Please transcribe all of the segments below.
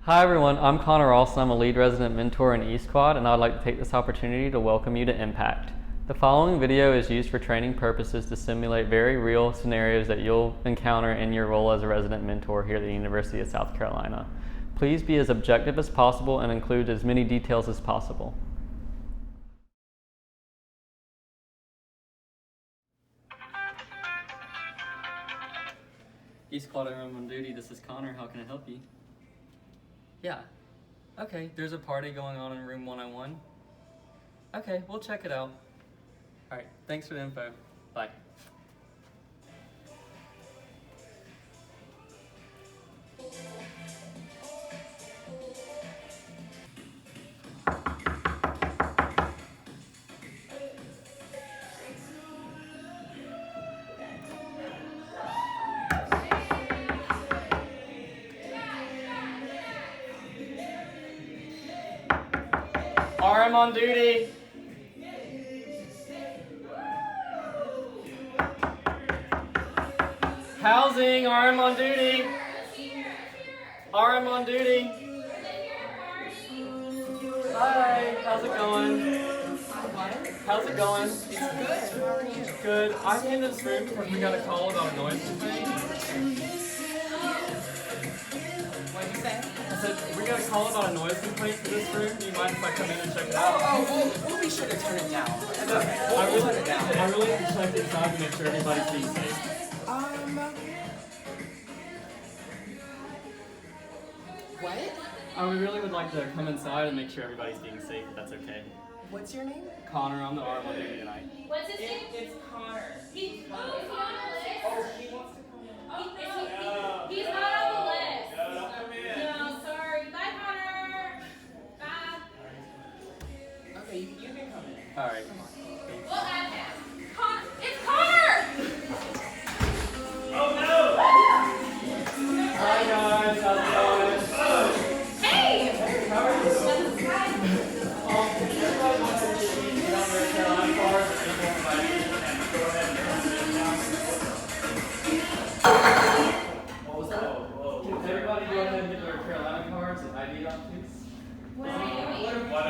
Hi everyone, I'm Connor Ralston. I'm a lead resident mentor in eSquad, and I'd like to take this opportunity to welcome you to Impact. The following video is used for training purposes to simulate very real scenarios that you'll encounter in your role as a resident mentor here at the University of South Carolina. Please be as objective as possible and include as many details as possible. eSquad, I'm on duty. This is Connor. How can I help you? Yeah. Okay, there's a party going on in room 101. Okay, we'll check it out. All right, thanks for the info. Bye. RM on duty. Housing, RM on duty. RM on duty. Hi, how's it going? How's it going? It's good. How are you? Good. I came to this room because we got a call about a noise complaint. What did you say? I said, we got a call about a noise complaint for this room. Do you mind if I come in and check it out? We'll be sure to turn it down. That's okay. We'll turn it down. I really need to check inside to make sure everybody's being safe. What? We really would like to come inside and make sure everybody's being safe, if that's okay. What's your name? Connor, I'm the RM on duty tonight. What's his name? It's Connor. Is he on the list? Oh, he wants to come in. He's not on the list. Don't come in. No, sorry. Bye, Connor. Bye. Okay, you can come in. All right. We'll add him. It's Connor! Oh no! Hi guys, how's it going? Hey! How are you? Everybody wants to get on their Carolina cards and go ahead and come in now. What was that? Can everybody go ahead and get their Carolina cards and ID out, please? What are we doing? Why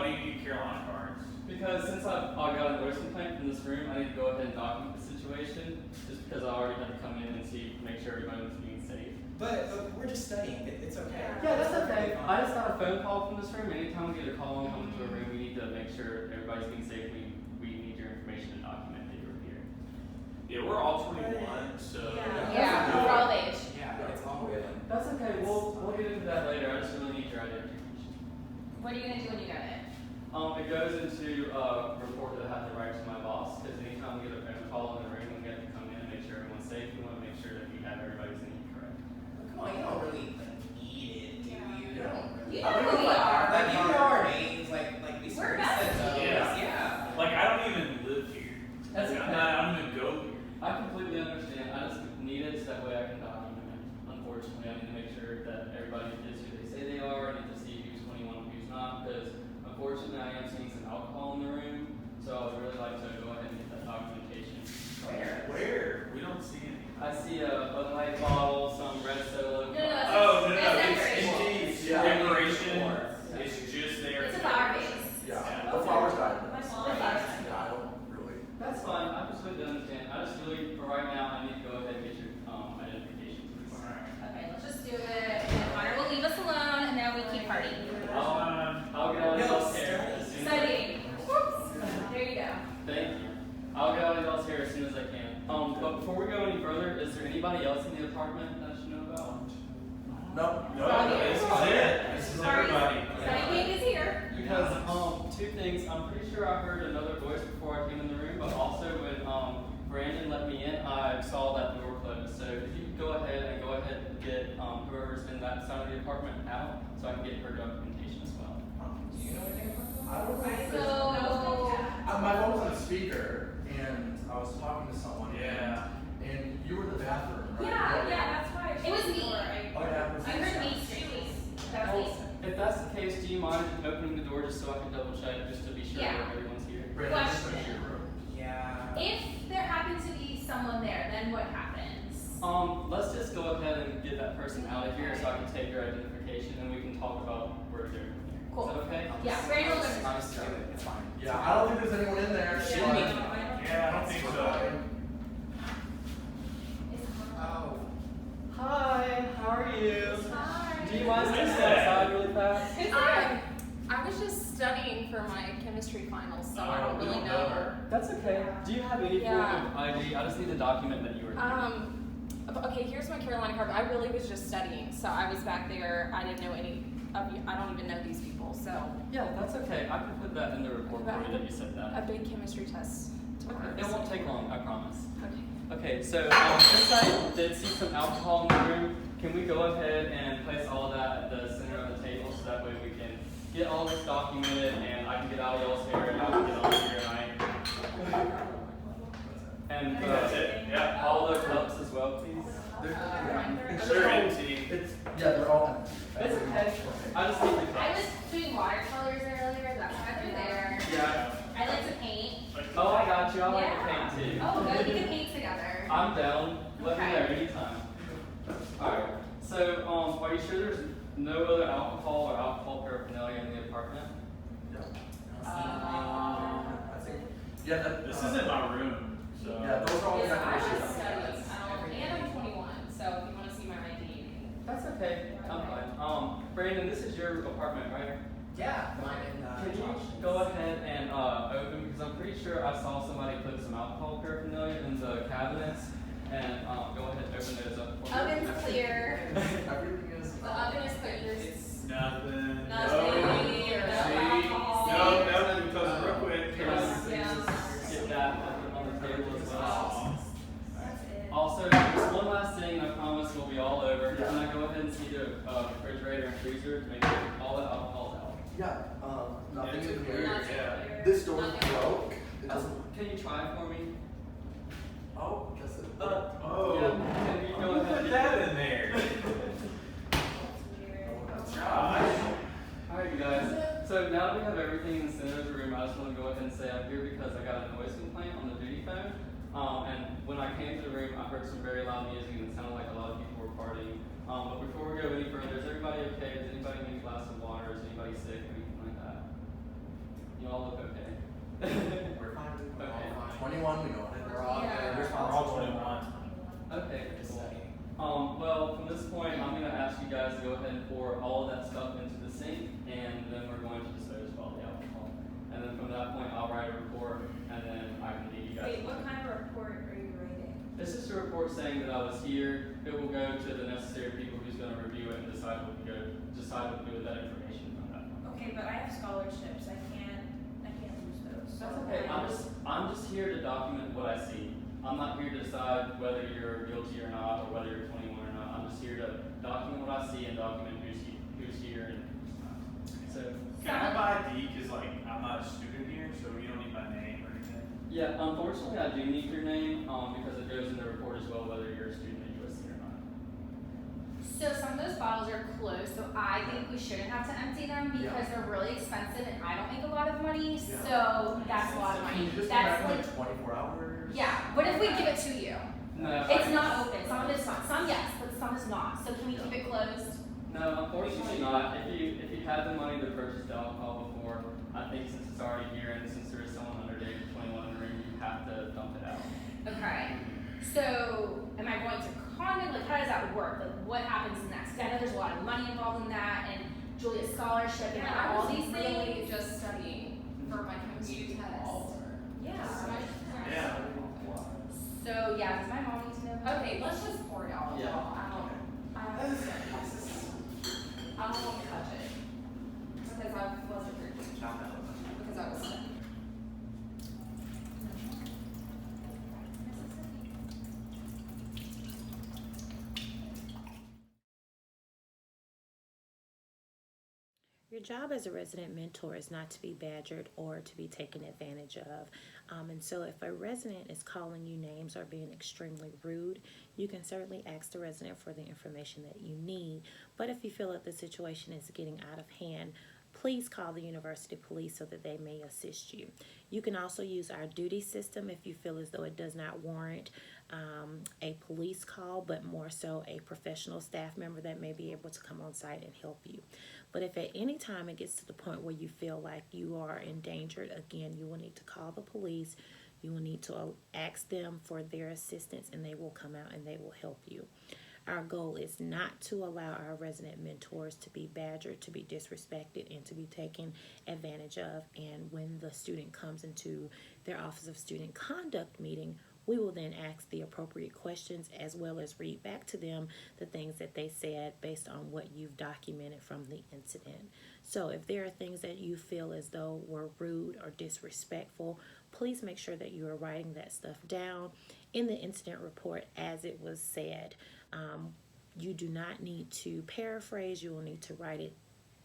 do you need Carolina cards? Because since I got a noise complaint from this room, I need to go ahead and document the situation, just because I already had to come in and make sure everybody was being safe. But we're just studying. It's okay. Yeah, that's okay. I just got a phone call from this room. Anytime we get a call and come into a room, we need to make sure everybody's being safe. We need your information to document that you're here. Yeah, we're all 21, so. Yeah, we're all age. Yeah, it's all good. That's okay. We'll get into that later. I just really need your identification. What are you going to do when you get it? It goes into a report that I have to write to my boss, because anytime we get a phone call in the room, we have to come in and make sure everyone's safe. We want to make sure that we have everybody's name correct. Come on, you don't really need it, do you? You don't really. You know who we are. Like, you know our names, like we We're sort of said those. Yeah. Like, I don't even live here. That's I'm okay. not gonna go here. I completely understand. I just need it so that way I can document it. Unfortunately, I need to make sure that everybody is who they say they are. I need to see who's 21 and who's not, because unfortunately I am seeing some alcohol in the room, so I would really like to go ahead and get that documentation. Where? We don't see any. I see a Bud Light bottle, some red Solo. No, that's Oh, no, decoration. it's decoration. It's just there. It's a flower vase. Yeah, the flowers died. My mom Yeah, died. I don't really. That's fine. I completely understand. I just really, for right now, I need to go ahead and get your identification, please. Okay, let's just do it. And Connor will leave us alone, and now we keep partying. I'll get out of No, y'all's hair as soon as I Studying. Whoops. There you go. Thank you. I'll get out of y'all's hair as soon as I can. But before we go any further, is there anybody else in the apartment that I should know about? No. No, this is it. This is everybody. Study King is here. Because two things. I'm pretty sure I heard another voice before I came in the room, but also when Brandon let me in, I saw that the door closed. So if you could go ahead and get whoever's in that side of the apartment out, so I can get her documentation as well. Do you know anything about that? I don't think So, so. My phone was on speaker, and I was talking to someone. Yeah. And you were in the bathroom, right? That's why. it was me. Oh, yeah. I heard me screaming. That was me. If that's the case, do you mind opening the door just so I can double check, just to be sure Yeah. that everyone's here? Brandon, just went to your room. Yeah. If there happens to be someone there, then what happens? Let's just go ahead and get that person out of here so I can take your identification and we can talk about what we're doing here. Cool. Is that okay? Yeah, very little bit. It's fine. Yeah, I don't think there's anyone in there. Shouldn't be. Yeah, I don't think so. Oh. Hi, how are you? Hi. Do you mind stepping outside really fast? I was just studying for my chemistry finals, so I don't we really don't know. know her. That's okay. Do you have any Yeah. form of ID? I just need to document that you were here. Okay, here's my Carolina card. I really was just studying, so I was back there. I didn't know any of you. I don't even know these people, so Yeah, that's okay. I can put that in the report for you that you said a that. big chemistry test tomorrow. It won't take long, I promise. Okay. Okay, so since I did see some alcohol in the room, can we go ahead and place all of that at the center of the table so that way we can get all this documented and I can get out of y'all's hair and I can get on here tonight. And That's it. Yeah. all the cups as well, please. They're empty. Yeah, they're all empty. It's okay. I just need the I cups. was doing watercolors earlier, that's why they're there. Yeah. I like to paint. Oh, I got you. I like to Yeah. paint too. Oh, good, we can paint together. I'm down. Let me know Okay. anytime. Alright. So, are you sure there's no other alcohol or alcohol paraphernalia in the apartment? I think. Yeah, that. This isn't my room, so. Yeah, those are all the Yeah, I decorations. was studying, and I'm 21, so if you want to see my ID, you can. That's okay. I'm fine. Brandon, this is your apartment, right? Yeah, mine and Can you go ahead and open, because I'm pretty sure I saw somebody put some alcohol paraphernalia in the cabinets, and go ahead and open those up for me. Oven's clear. Everything is. The oven is clear. It's Nothing. Nothing. No. No alcohol. No, because real quick. Can I Yeah. get that on the table as well? That's it. Also, just one last thing, I promise we'll be all over. Yeah. Can I go ahead and see the refrigerator and freezer to make sure all the alcohol's out? Yeah, nothing It's in clear. here. Not Yeah. clear. This door Nothing. broke. It doesn't. Can you try it for me? Oh, guess it. Oh. Yeah, can you go Who ahead put and that in there? Gosh. Alright, you guys. So now that we have everything in the center of the room, I just want to go ahead and say I'm here because I got a noise complaint on the duty phone. And when I came to the room, I heard some very loud music and it sounded like a lot of people were partying. But before we go any further, is everybody okay? Does anybody need a glass of water? Is anybody sick or anything like that? You all look okay. We're fine. We're Okay. all fine. 21, we know it. We're all Yeah. good. We're all 21. Okay, cool. Well, from this point, I'm going to ask you guys to go ahead and pour all of that stuff into the sink, and then we're going to dispose of all the alcohol. And then from that point, I'll write a report, and then I can leave you guys. Wait, what kind of report are you writing? It's just a report saying that I was here. It will go to the necessary people who's going to review it and decide what to do with that information from that point. Okay, but I have scholarships. I can't lose those. That's okay. I'm just here to document what I see. I'm not here to decide whether you're guilty or not, or whether you're 21 or not. I'm just here to document what I see and document who's here and who's not. So, Can I have my ID? Because, like, I'm not a student here, so you don't need my name or anything. yeah, unfortunately, I do need your name because it goes in the report as well, whether you're a student at USC or not. So some of those bottles are closed, so I think we shouldn't have to empty them because they're really expensive and I don't make a lot of money, Yeah. so that's a lot of Can you money. just come That's back in like, like 24 hours? yeah, what if we give it to you? No, It's not open, some of it's not, some yes, but some is not, so can we keep it closed? No, unfortunately not. If you had the money to purchase the alcohol before, I think since it's already here and since there is someone under the age of 21 in the room, you have to dump it out. Okay, so am I going to conduct, like how does that work? Like what happens next? 'Cause I know there's a lot of money involved in that and Julia's scholarship and Yeah, like, I all was these really things. just studying for my chemistry test. Yeah. So yeah, does my mom need to know? Okay, let's just pour it out. Yeah. I don't touch it because I wasn't drinking. Because I was sick. Your job as a resident mentor is not to be badgered or to be taken advantage of. And so if a resident is calling you names or being extremely rude, you can certainly ask the resident for the information that you need. But if you feel that the situation is getting out of hand, please call the university police so that they may assist you. You can also use our duty system if you feel as though it does not warrant a police call, but more so a professional staff member that may be able to come on site and help you. But if at any time it gets to the point where you feel like you are endangered, again, you will need to call the police. You will need to ask them for their assistance, and they will come out and they will help you. Our goal is not to allow our resident mentors to be badgered, to be disrespected, and to be taken advantage of. And when the student comes into their Office of Student Conduct meeting, we will then ask the appropriate questions as well as read back to them the things that they said based on what you've documented from the incident. So if there are things that you feel as though were rude or disrespectful, please make sure that you are writing that stuff down in the incident report as it was said. You do not need to paraphrase. You will need to write it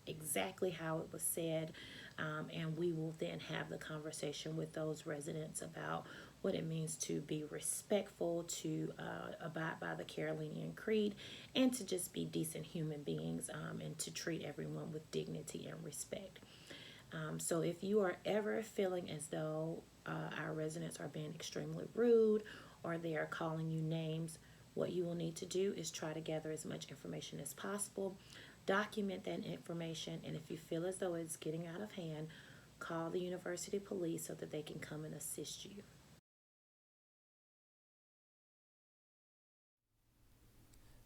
exactly how it was said, and we will then have the conversation with those residents about what it means to be respectful, to abide by the Carolinian Creed, and to just be decent human beings, and to treat everyone with dignity and respect. So if you are ever feeling as though our residents are being extremely rude or they are calling you names, what you will need to do is try to gather as much information as possible, document that information, and if you feel as though it's getting out of hand, call the university police so that they can come and assist you.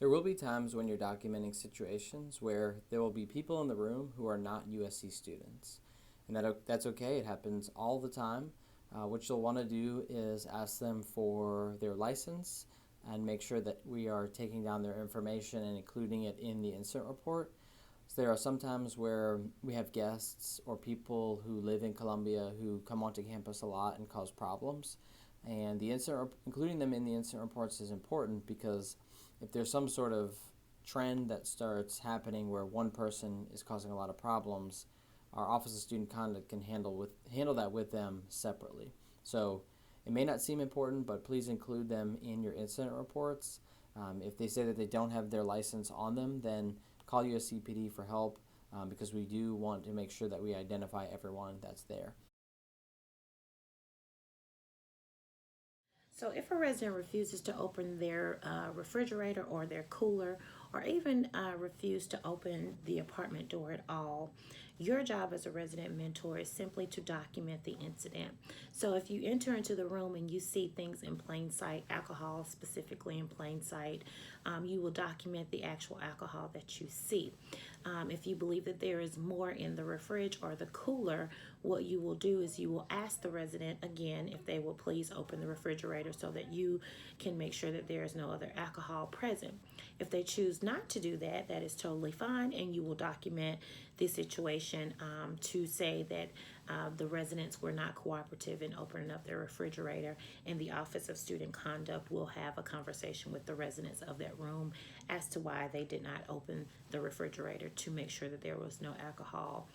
There will be times when you're documenting situations where there will be people in the room who are not USC students. And that's okay, it happens all the time. What you'll want to do is ask them for their license and make sure that we are taking down their information and including it in the incident report. So there are some times where we have guests or people who live in Columbia who come onto campus a lot and cause problems. And including them in the incident reports is important because if there's some sort of trend that starts happening where one person is causing a lot of problems, our Office of Student Conduct can handle that with them separately. So it may not seem important, but please include them in your incident reports. If they say that they don't have their license on them, then call USCPD for help because we do want to make sure that we identify everyone that's there. So if a resident refuses to open their refrigerator or their cooler, or even refuse to open the apartment door at all, your job as a resident mentor is simply to document the incident. So if you enter into the room and you see things in plain sight, alcohol specifically in plain sight, you will document the actual alcohol that you see. If you believe that there is more in the fridge or the cooler, what you will do is you will ask the resident again if they will please open the refrigerator so that you can make sure that there is no other alcohol present. If they choose not to do that, that is totally fine, and you will document the situation to say that the residents were not cooperative in opening up their refrigerator, and the Office of Student Conduct will have a conversation with the residents of that room as to why they did not open the refrigerator to make sure that there was no alcohol.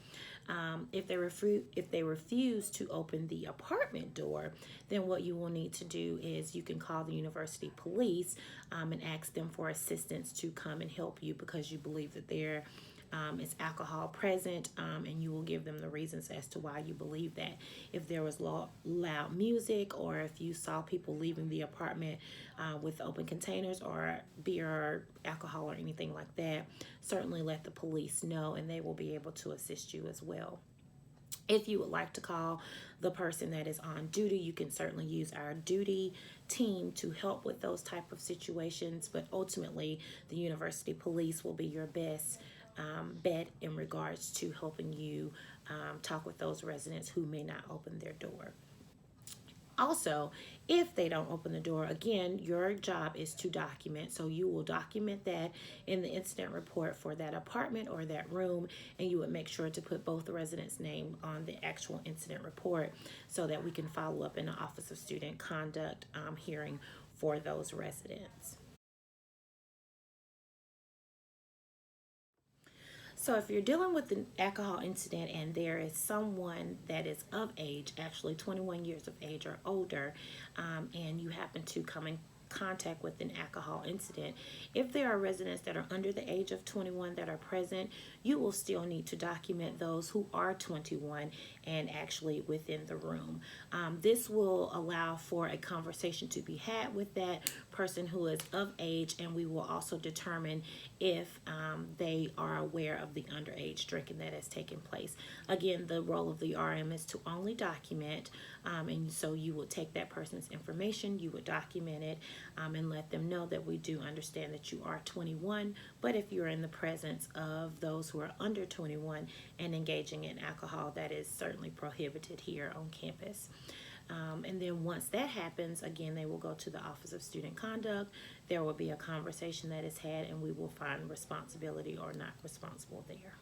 If they refuse to open the apartment door, then what you will need to do is you can call the university police and ask them for assistance to come and help you because you believe that there is alcohol present, and you will give them the reasons as to why you believe that. If there was loud music, or if you saw people leaving the apartment with open containers or beer or alcohol or anything like that, certainly let the police know and they will be able to assist you as well. If you would like to call the person that is on duty, you can certainly use our duty team to help with those type of situations, but ultimately the university police will be your best bet in regards to helping you talk with those residents who may not open their door. Also, if they don't open the door, again, your job is to document. So you will document that in the incident report for that apartment or that room, and you would make sure to put both the residents' name on the actual incident report so that we can follow up in the Office of Student Conduct hearing for those residents. So if you're dealing with an alcohol incident and there is someone that is of age, actually 21 years of age or older, and you happen to come in contact with an alcohol incident. If there are residents that are under the age of 21 that are present, you will still need to document those who are 21 and actually within the room. This will allow for a conversation to be had with that person who is of age, and we will also determine if they are aware of the underage drinking that has taken place. Again, the role of the RM is to only document, and so you will take that person's information, you would document it, and let them know that we do understand that you are 21, but if you're in the presence of those who are under 21 and engaging in alcohol, that is certainly prohibited here on campus. And then once that happens, again, they will go to the Office of Student Conduct. There will be a conversation that is had, and we will find responsibility or not responsible there.